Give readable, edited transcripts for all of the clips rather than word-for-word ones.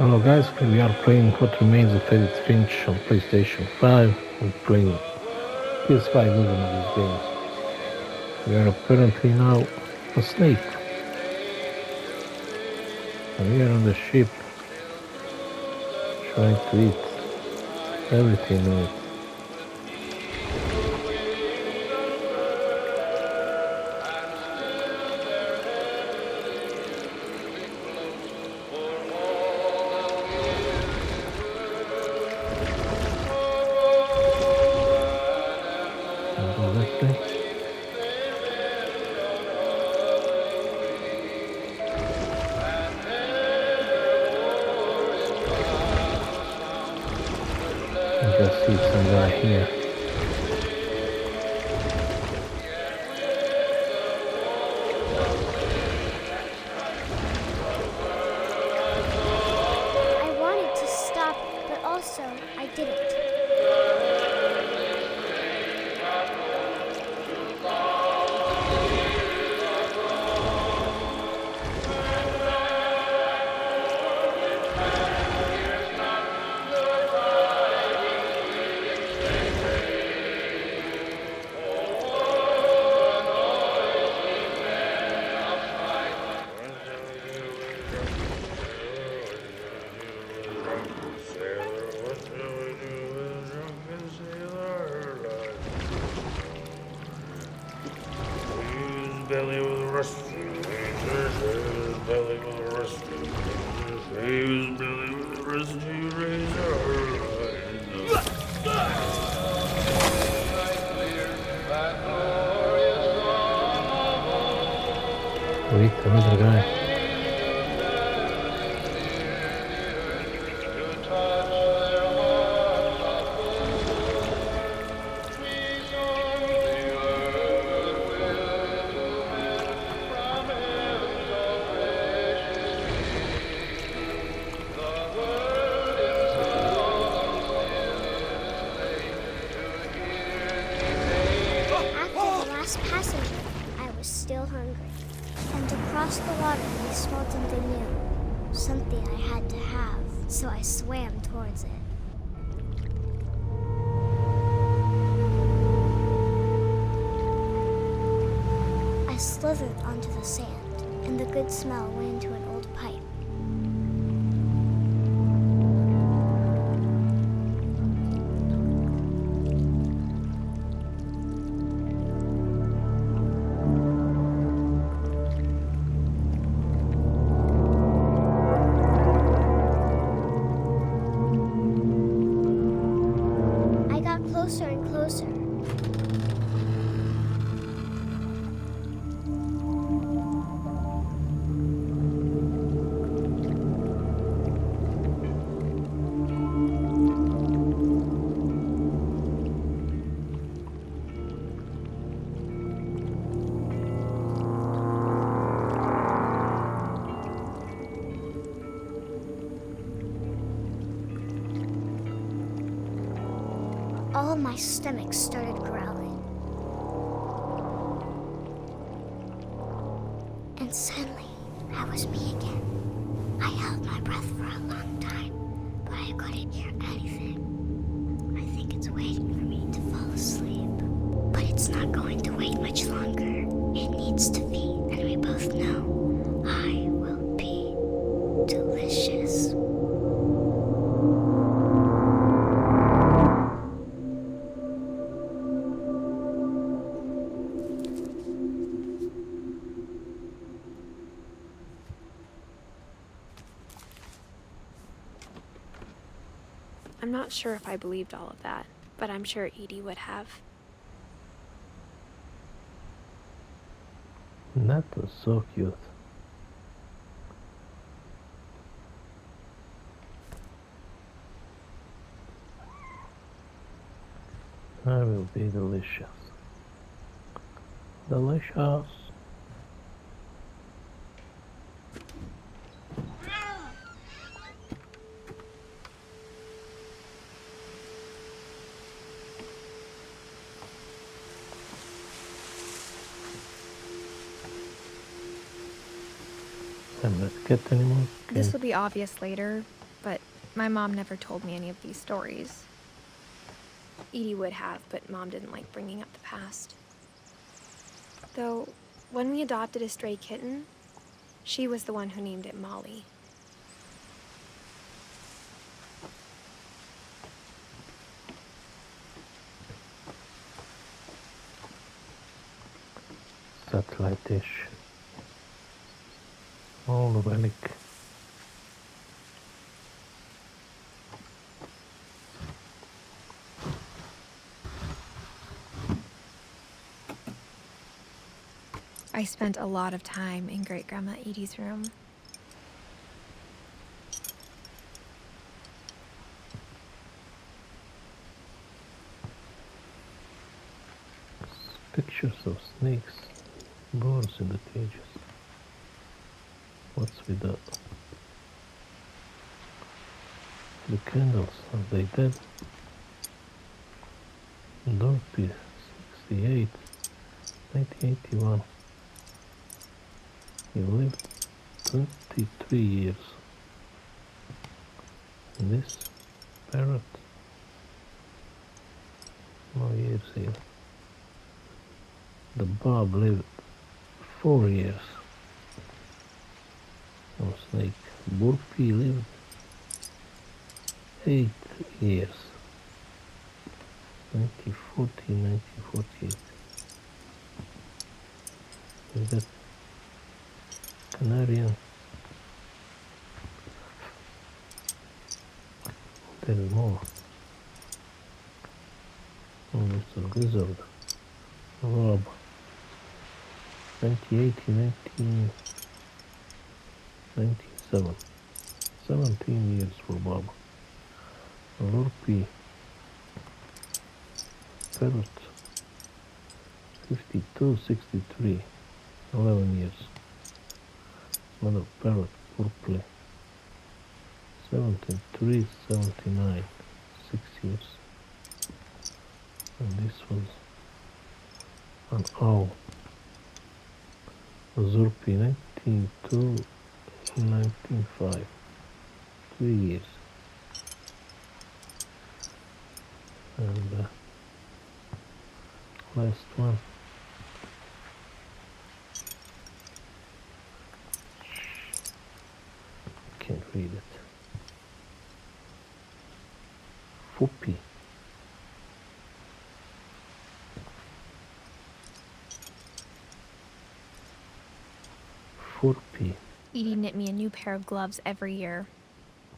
Hello guys, we are playing What Remains of Edith Finch on PlayStation 5. We're playing PS5 version of this game. We are apparently now asleep. And we are on the ship, trying to eat everything in it. And go that way. I just see some guy here. I wanted to stop, but also I didn't. Belly with a rusty razor, belly with a rusty razor, his belly with a rusty razor. Wait, another guy. After the last passenger, I was still hungry. And across the water, we smelled something new. Something I had to have, so I swam towards it. I slithered onto the sand, and the good smell went into an old pipe. I got closer and closer. All my stomach started growling. And suddenly, I was me again. I held my breath for a long time, but I couldn't hear anything. I think it's waiting for me to fall asleep. But it's not going to wait much longer. It needs to feed, and we both know I will be delicious. I'm not sure if I believed all of that, but I'm sure Edie would have. That was so cute. I will be delicious. Delicious. And let's get anymore. This will be obvious later, but my mom never told me any of these stories. Edie would have, but Mom didn't like bringing up the past. Though, when we adopted a stray kitten, she was the one who named it Molly. Satellite dish. All the relic. I spent a lot of time in Great-Grandma Edie's room. Pictures of snakes, birds in the cages. What's with that? The candles, are they dead? Dorothy, 68, 1981. He lived 23 years. This parrot, no years here. The Bob lived 4 years. No snake. Burpee lived 8 years. 1940, 1948. Is that Canarian? There is more. Oh, Mr. Lizard. Rob. 1980, 1997. 17 years for Bob. Lurpy. Parrot. 52, 63. 11 years. Another parrot, Purple. 73, 79. 6 years. And this was an owl. Zurpy, 1902, 1905. 3 years. And last one. Can't read it. Fuppy. Furpy. Edie knit me a new pair of gloves every year,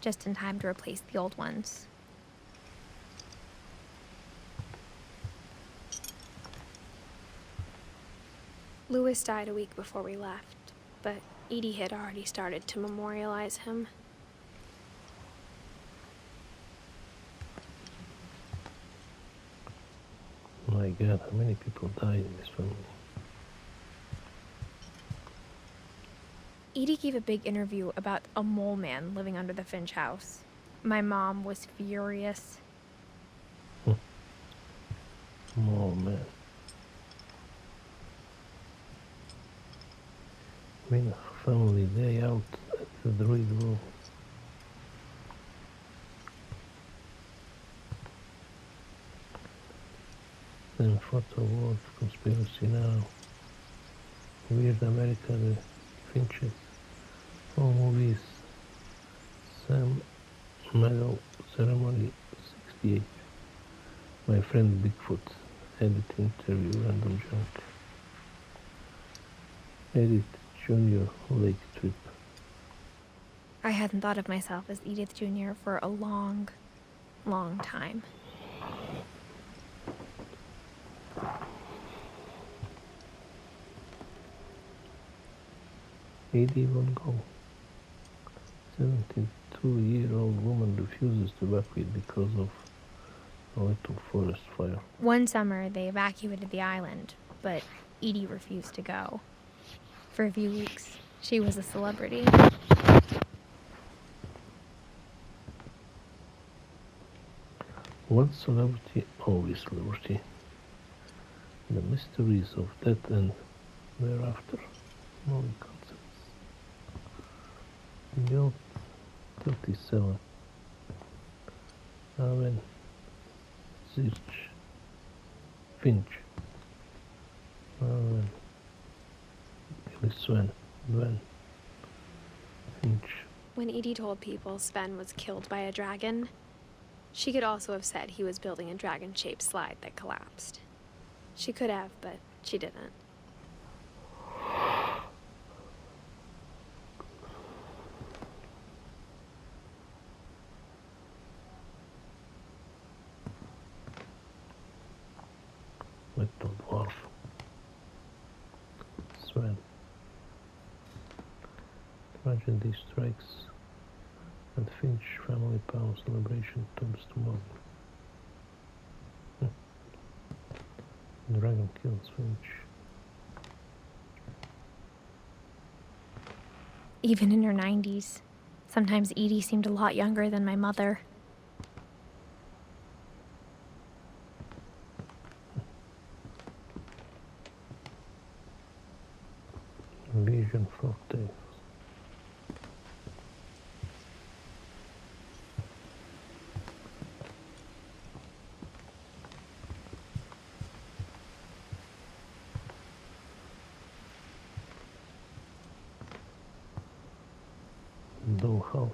just in time to replace the old ones. Louis died a week before we left, but Edie had already started to memorialize him. My God, how many people died in this family? Edie gave a big interview about a mole man living under the Finch house. My mom was furious. Oh man. I mean, a family day out at the Druid Room. Then Photo World, Conspiracy Now, Weird America, the Finches, All Movies, Sam Medal Ceremony 68, My Friend Bigfoot, Edit Interview, Random Junk, Edith Junior Lake Trip. I hadn't thought of myself as Edith Jr. for a long, long time. $81 go. 72-year-old woman refuses to evacuate because of a little forest fire. One summer, they evacuated the island, but Edie refused to go. For a few weeks, she was a celebrity. Once celebrity, always liberty. The mysteries of death and thereafter. No concepts. Guilt 37. Aven, Zich, Finch, Aven, Sven, Finch. When Edie told people Sven was killed by a dragon, she could also have said he was building a dragon-shaped slide that collapsed. She could have, but she didn't. Little dwarf. Sven. Tragedy strikes and Finch family power celebration turns to mourning. Dragon kills Finch. Even in her 90s, sometimes Edie seemed a lot younger than my mother. Vision for Tales. Dollhouse.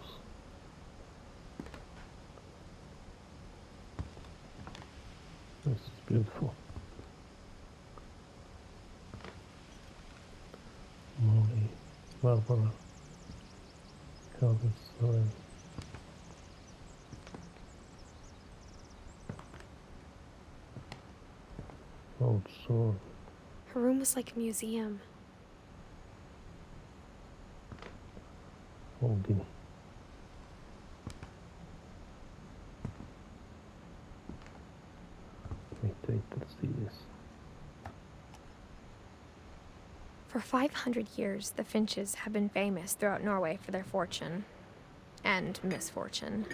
This is beautiful. Molly, Barbara, Calvin Sloan. Old sword. Her room was like a museum. Holding. Wait, let's see this. For 500 years, the Finches have been famous throughout Norway for their fortune and misfortune.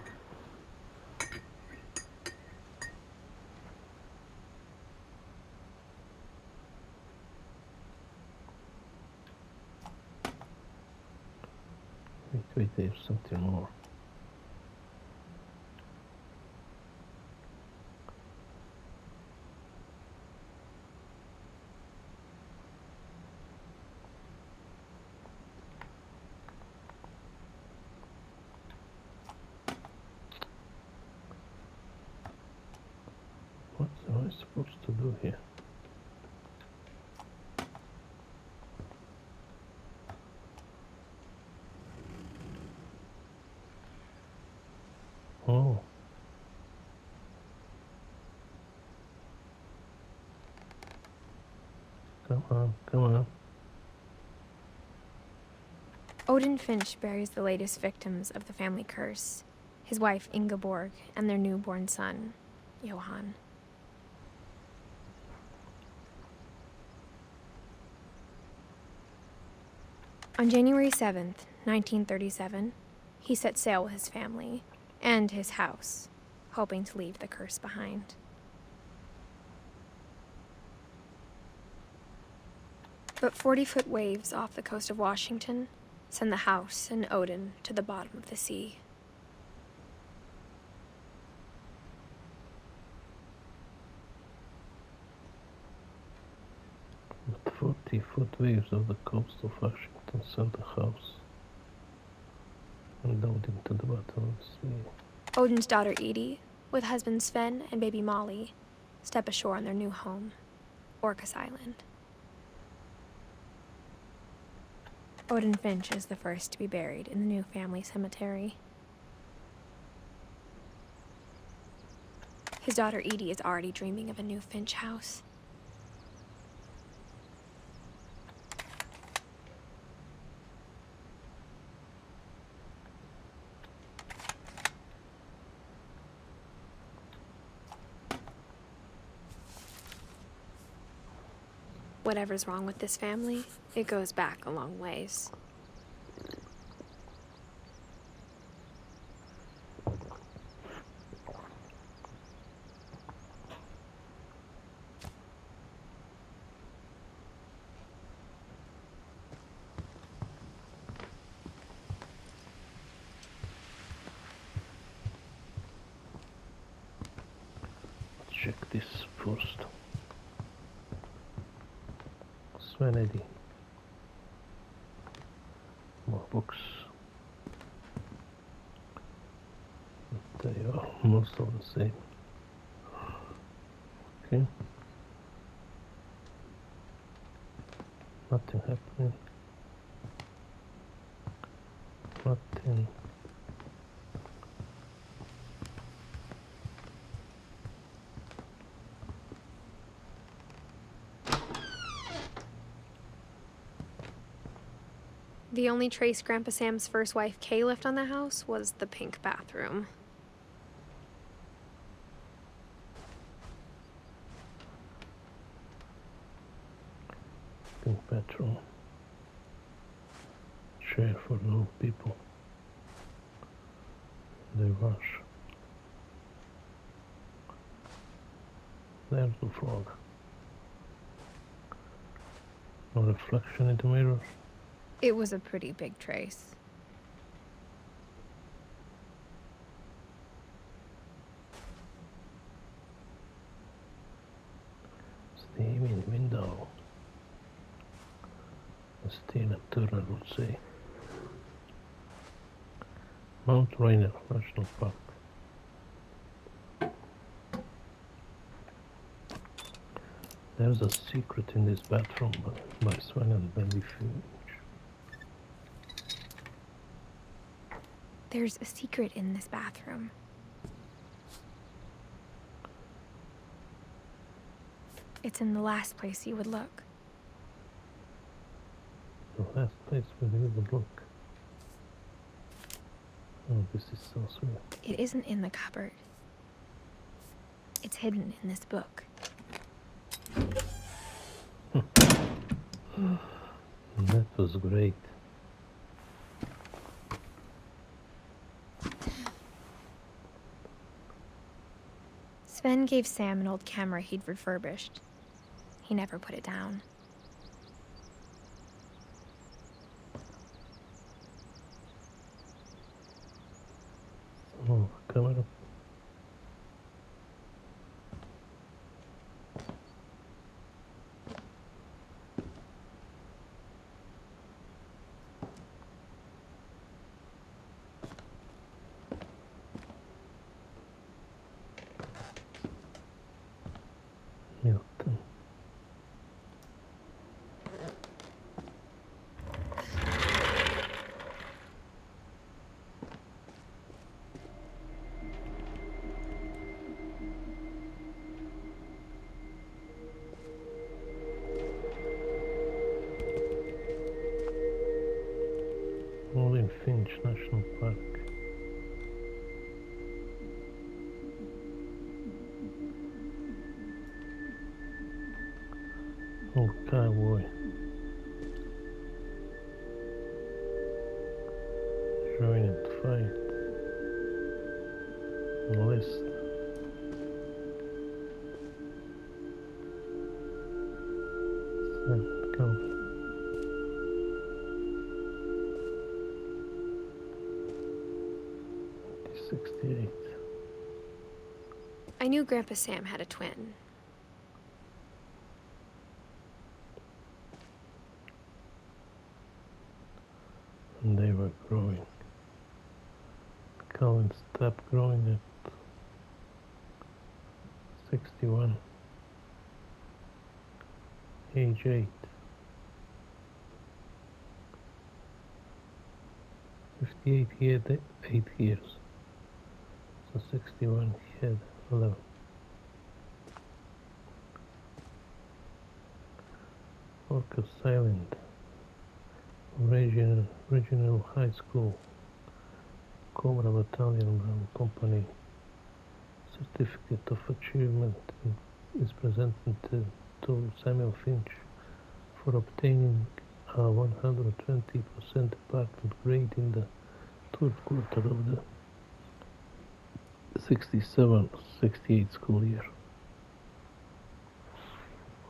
Wait, there's something more. What am I supposed to do here? Oh. Come on. Odin Finch buries the latest victims of the family curse, his wife Ingeborg and their newborn son, Johan. On January 7th, 1937, he set sail with his family and his house, hoping to leave the curse behind. But 40-foot waves off the coast of Washington send the house and Odin to the bottom of the sea. With 40-foot waves of the coast of Washington sent the house and Odin to the bottom of the sea. Odin's daughter Edie, with husband Sven and baby Molly, step ashore on their new home, Orcas Island. Odin Finch is the first to be buried in the new family cemetery. His daughter Edie is already dreaming of a new Finch house. Whatever's wrong with this family, it goes back a long ways. check this first. Sven Eddy. More books. But they are most of the same. Okay. Nothing happening. Nothing. The only trace Grandpa Sam's first wife, Kay, left on the house was the pink bathroom. Pink bathroom. Chair for the old people. They wash. There's the frog. No reflection in the mirror. It was a pretty big trace. Steaming window. As Tina Turner would say. Mount Rainier National Park. There's a secret in this bathroom by Sven and Edith Finch. There's a secret in this bathroom. It's in the last place you would look. The last place where you would look. Oh, this is so sweet. It isn't in the cupboard. It's hidden in this book. That was great. Sven gave Sam an old camera he'd refurbished. He never put it down. Oh, camera. Milton. Edith Finch National Park. Old cowboy. Joining the fight. List. Come. 68. I knew Grandpa Sam had a twin. And they were growing. Colin stopped growing at 61. Age 8. 58 he had 8 years. So 61 he had 11. Orcas Island. Regional High School. Cobra Battalion Brown Company. Certificate of Achievement is presented to Samuel Finch for obtaining a 120% department grade in the third quarter of the 67-68 school year.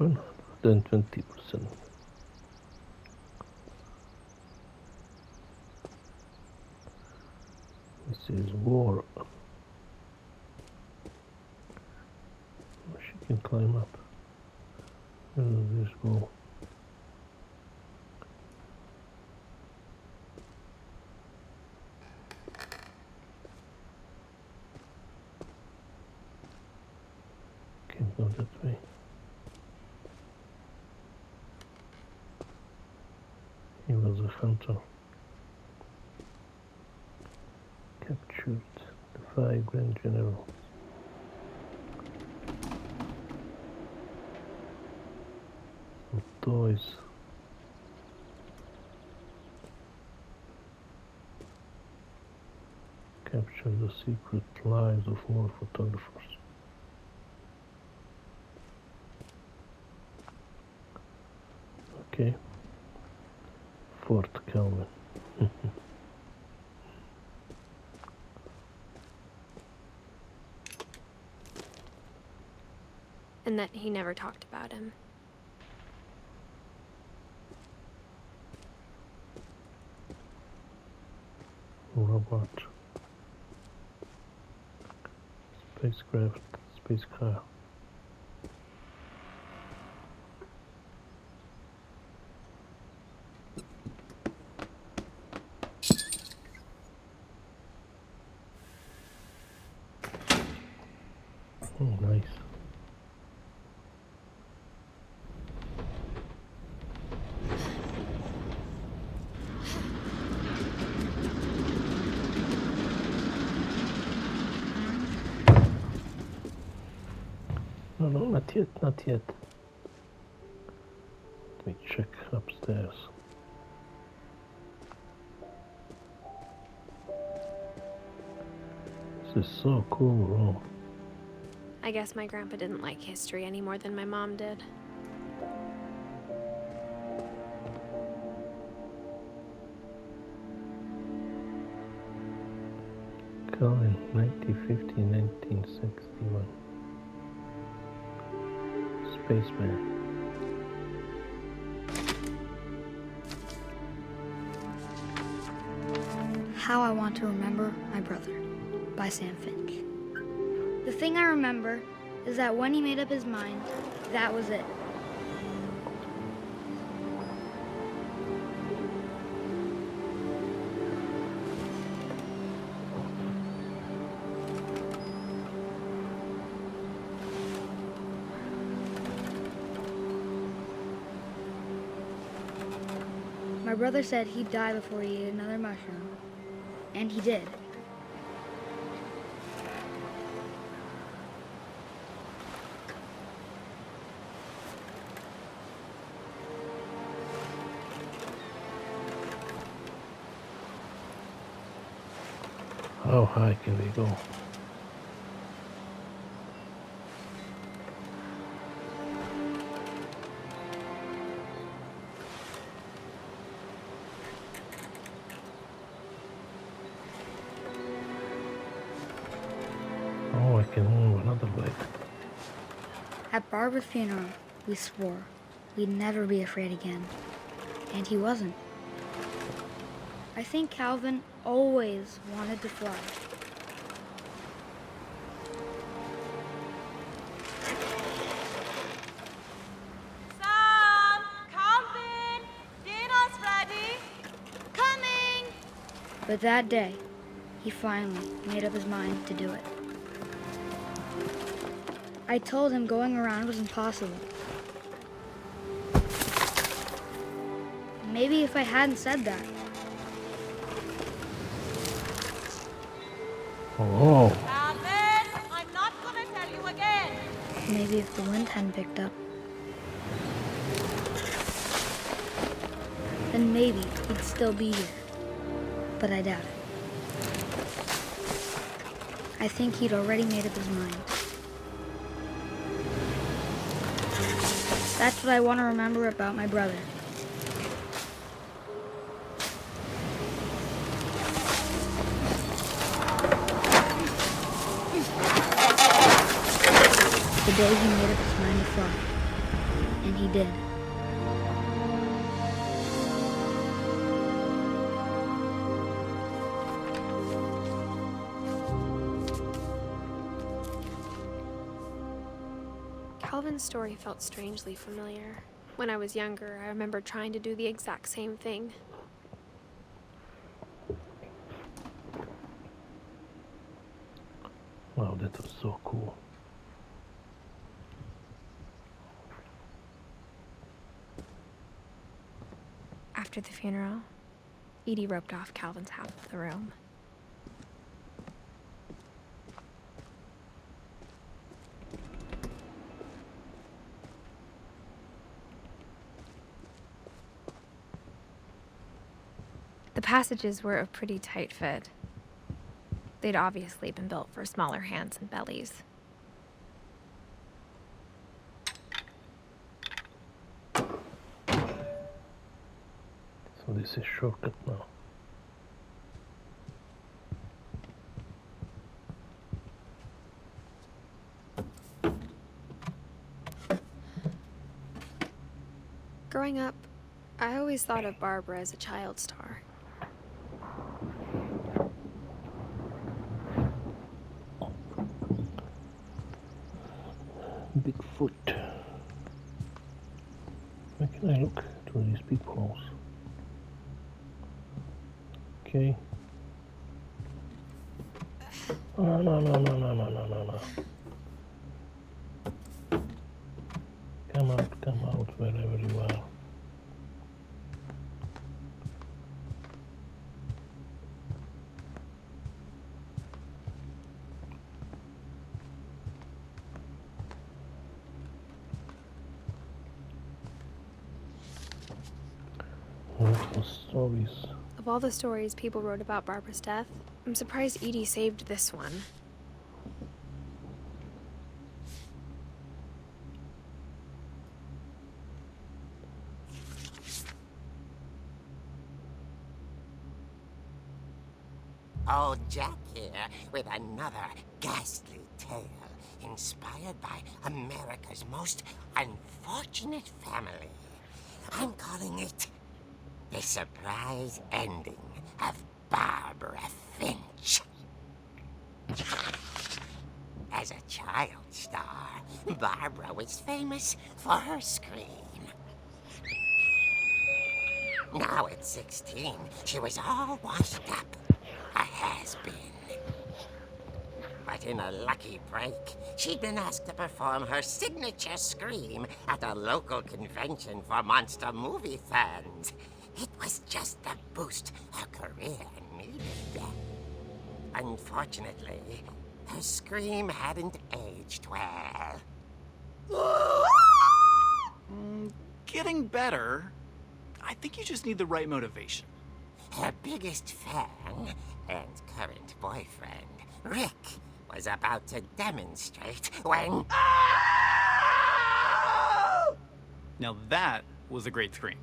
120%. This is war. can climb up. Where does this go? Can't go that way. He was a hunter. Captured the 5 Grand Generals. Some toys. Capture the secret lives of more photographers. Okay. Fort Calvin. And that he never talked about him. Robot. Spacecraft. Space car. Oh, nice. No, no, not yet, not yet. Let me check upstairs. This is so cool, bro. I guess my grandpa didn't like history any more than my mom did. Calvin, 1950, 1961. Spaceman. How I Want to Remember My Brother by Sam Finch. The thing I remember is that when he made up his mind, that was it. My brother said he'd die before he ate another mushroom, and he did. How high can we go? Oh, I can move another leg. At Barbara's funeral, we swore we'd never be afraid again. And he wasn't. I think Calvin always wanted to fly. Sam! Calvin! Dinner's ready! Coming! But that day, he finally made up his mind to do it. I told him going around was impossible. Maybe if I hadn't said that, Oh, Calvin! I'm not gonna tell you again! maybe if the wind hadn't picked up, then maybe he'd still be here. But I doubt it. I think he'd already made up his mind. That's what I want to remember about my brother. The day he made up his mind to fly. And he did. Calvin's story felt strangely familiar. When I was younger, I remember trying to do the exact same thing. Wow, that was so cool. After the funeral, Edie roped off Calvin's half of the room. The passages were a pretty tight fit. They'd obviously been built for smaller hands and bellies. So this is shortcut now. Growing up, I always thought of Barbara as a child star. Bigfoot. Where can I look through these peepholes? Okay. Oh, no. Come out wherever you are. Stories. Of all the stories people wrote about Barbara's death, I'm surprised Edie saved this one. Old Jack here with another ghastly tale inspired by America's most unfortunate family. I'm calling it The Surprise Ending of Barbara Finch. As a child star, Barbara was famous for her scream. Now at 16, she was all washed up, a has-been. But in a lucky break, she'd been asked to perform her signature scream at a local convention for monster movie fans. It was just the boost her career needed. Unfortunately, her scream hadn't aged well. Getting better. I think you just need the right motivation. Her biggest fan and current boyfriend, Rick, was about to demonstrate when... Now that was a great scream.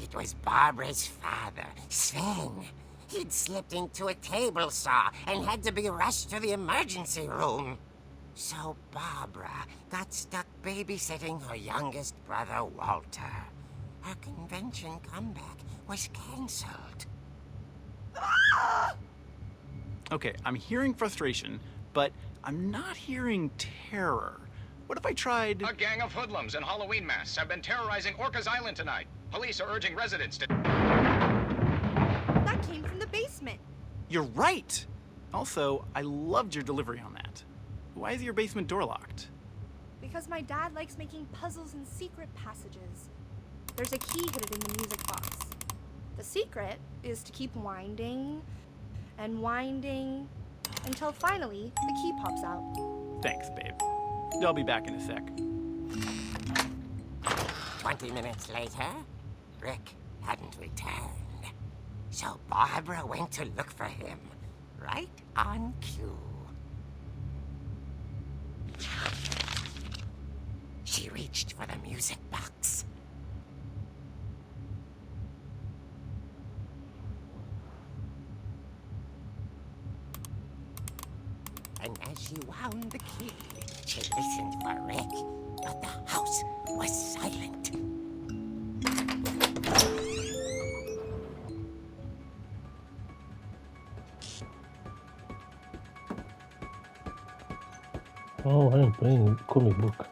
It was Barbara's father, Sven. He'd slipped into a table saw and had to be rushed to the emergency room. So Barbara got stuck babysitting her youngest brother, Walter. Her convention comeback was cancelled. Okay, I'm hearing frustration, but I'm not hearing terror. What if I tried... A gang of hoodlums in Halloween masks have been terrorizing Orcas Island tonight. Police are urging residents to... That came from the basement. You're right! Also, I loved your delivery on that. Why is your basement door locked? Because my dad likes making puzzles and secret passages. There's a key hidden in the music box. The secret is to keep winding and winding until finally the key pops out. Thanks, babe. I'll be back in a sec. 20 minutes later, Rick hadn't returned. So Barbara went to look for him, right on cue. She reached for the music box. And as she wound the key, she listened for Rick, but the house was silent. Oh, I'm playing comic book.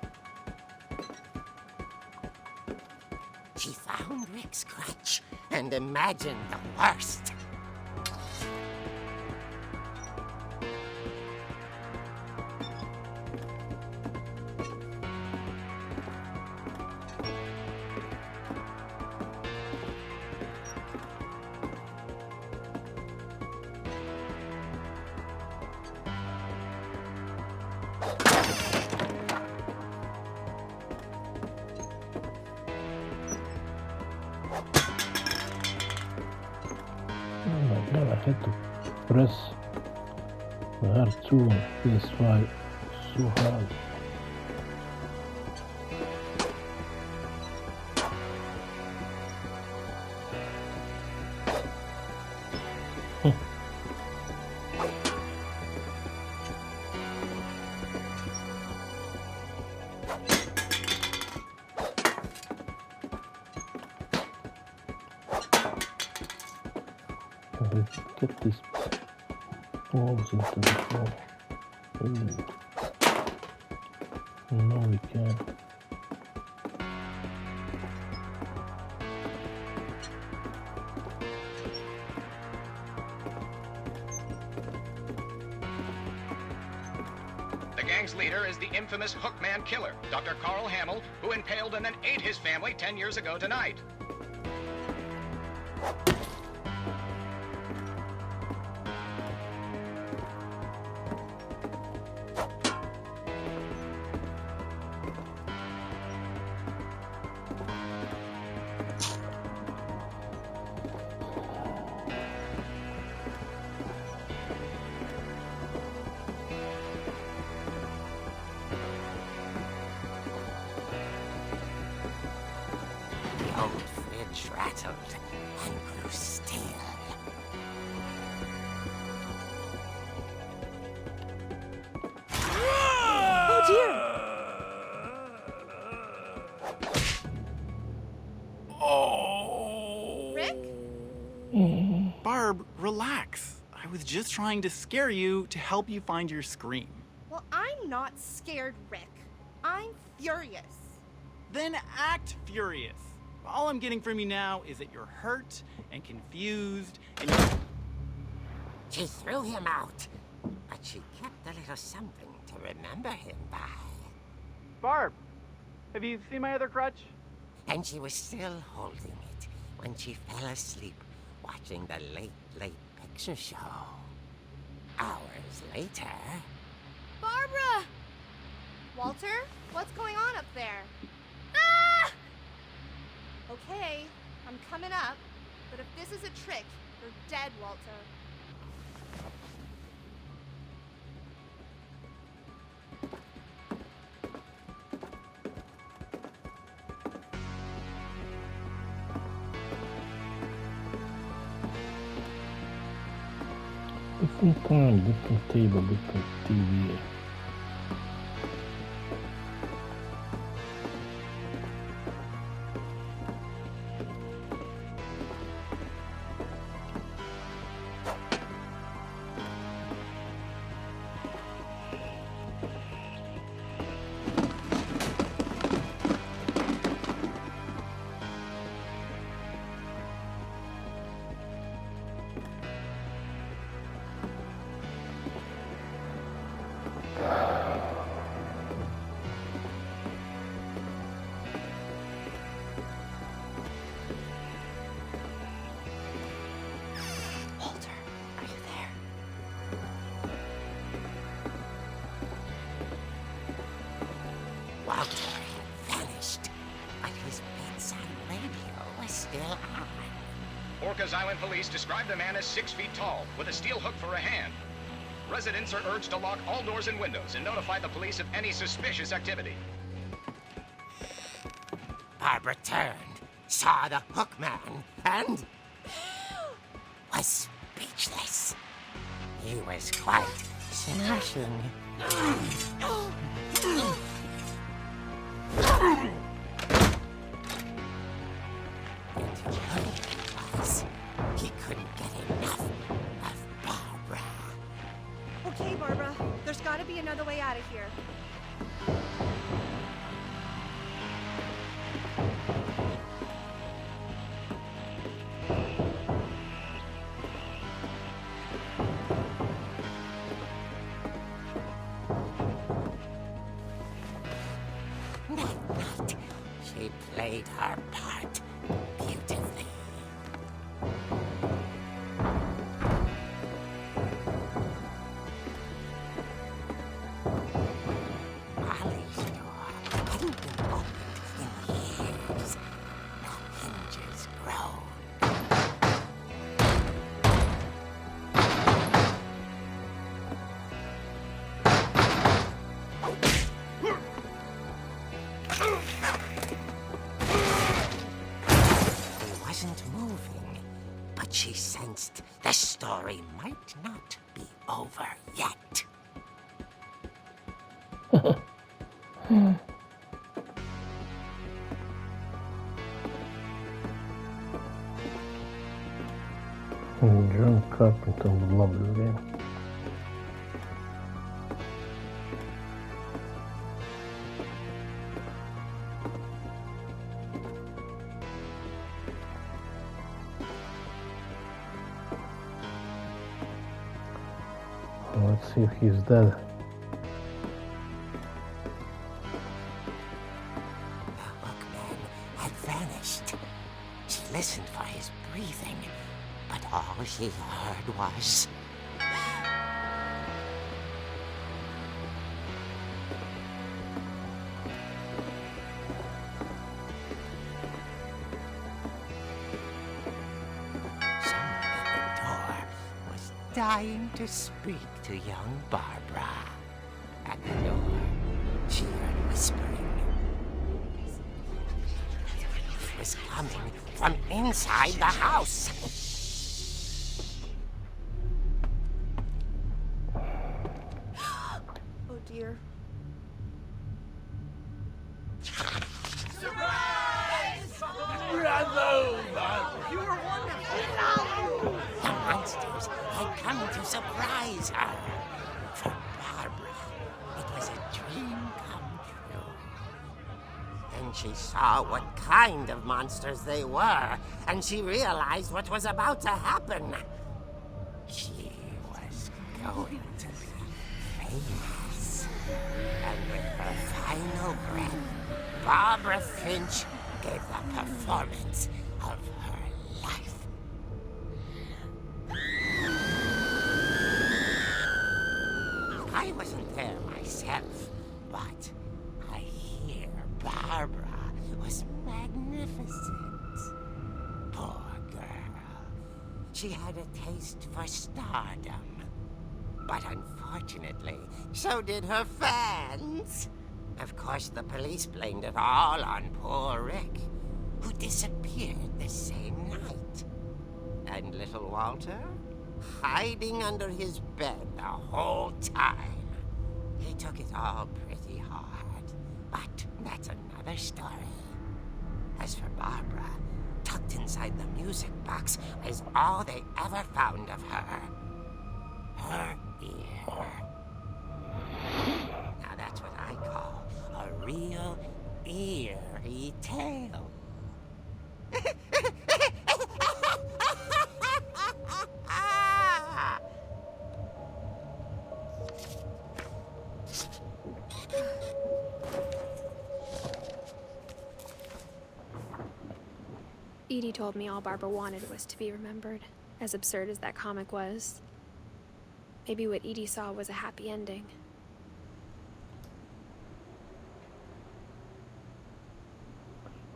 Rick's crutch and imagine the worst. Oh my god, I had to press the R2 on PS5 so hard. Get these balls into the floor. Ooh. No, we can't. The gang's leader is the infamous Hookman killer, Dr. Carl Hamill, who impaled and then ate his family 10 years ago tonight. The old fridge rattled and grew still. Oh dear! Rick? Barb, relax. I was just trying to scare you to help you find your scream. Well, I'm not scared, Rick. I'm furious. Then act furious. All I'm getting from you now is that you're hurt and confused and She threw him out, but she kept a little something to remember him by. Barb, have you seen my other crutch? And she was still holding it when she fell asleep watching the Late Late Picture Show. Hours later... Barbara! Walter, what's going on up there? Ah! Okay, I'm coming up, but if this is a trick, you're dead, Walter. Different time, different table, different TV. Walter, are you there? Walter had vanished, but his bedside radio was still on. Orcas Island police describe the man as 6 feet tall, with a steel hook for a hand. Residents are urged to lock all doors and windows and notify the police of any suspicious activity. Barbara turned, saw the Hookman, and was speechless. He was quite smashing. And was, he couldn't get enough of Barbara. Okay, Barbara, there's gotta be another way out of here. played her part beautifully. Molly's door hadn't been opened in years. The hinges groaned. He wasn't moving, but she sensed the story might not be over yet. John Carpenter would love this game. Let's see if he's dead. The hookman had vanished. She listened for his breathing, but all she heard was... Someone at the door was dying to speak to young Barbara. At the door, she heard whispering. It was coming from inside the house. Oh dear. The monsters had come to surprise her. For Barbara, it was a dream come true. Then she saw what kind of monsters they were, and she realized what was about to happen. She was going to be famous. And with her final breath, Barbara Finch gave the performance of her life. I wasn't there myself, but I hear Barbara was magnificent. Poor girl. She had a taste for stardom. But unfortunately, so did her fans. Of course, the police blamed it all on poor Rick, who disappeared the same night. And little Walter? Hiding under his bed the whole time. He took it all pretty hard, but that's another story. As for Barbara, tucked inside the music box is all they ever found of her. Her ear. Now that's what I call a real eerie tale. Edie told me all Barbara wanted was to be remembered, as absurd as that comic was. Maybe what Edie saw was a happy ending.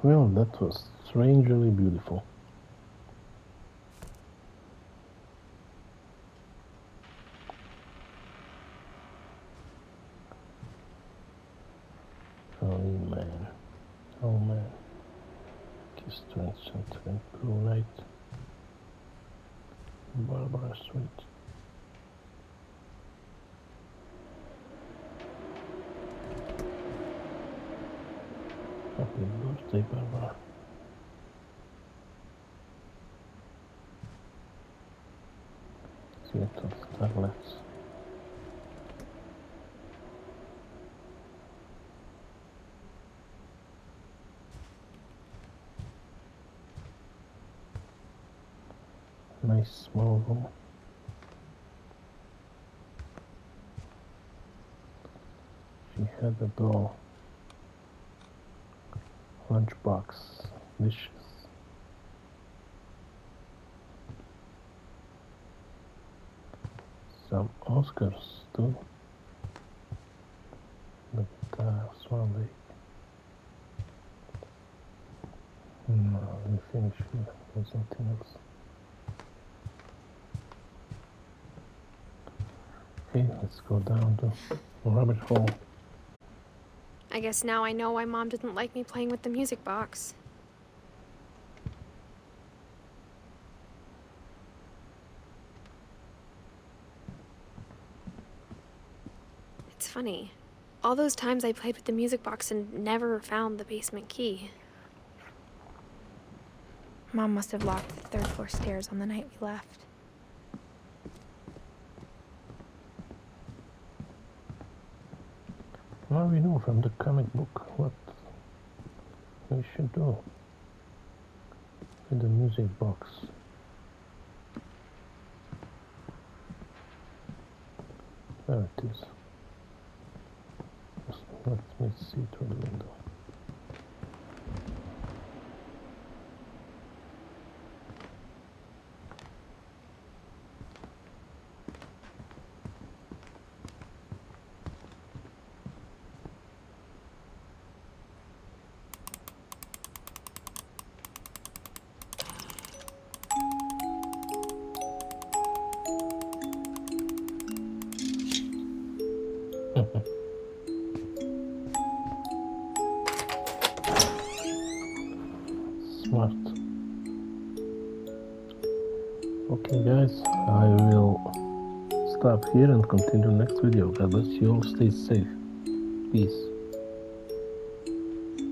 Well, that was strangely beautiful. Oh man. Oh man. Kiss 20th Blue Light. Barbara Street. Happy birthday, Barbara. Seattle Starlets. Nice small room. She had a doll Lunchbox. Delicious. Some Oscars too. Look at Swan Lake. No, we finished here. There's nothing else. Okay, let's go down to the rabbit hole. I guess now I know why Mom didn't like me playing with the music box. It's funny. All those times I played with the music box and never found the basement key. Mom must have locked the third floor stairs on the night we left. Now we know from the comic book what we should do with the music box. There it is. Just let me see through the window. Smart. Okay guys, I will stop here and continue next video. God bless you all, stay safe. Peace.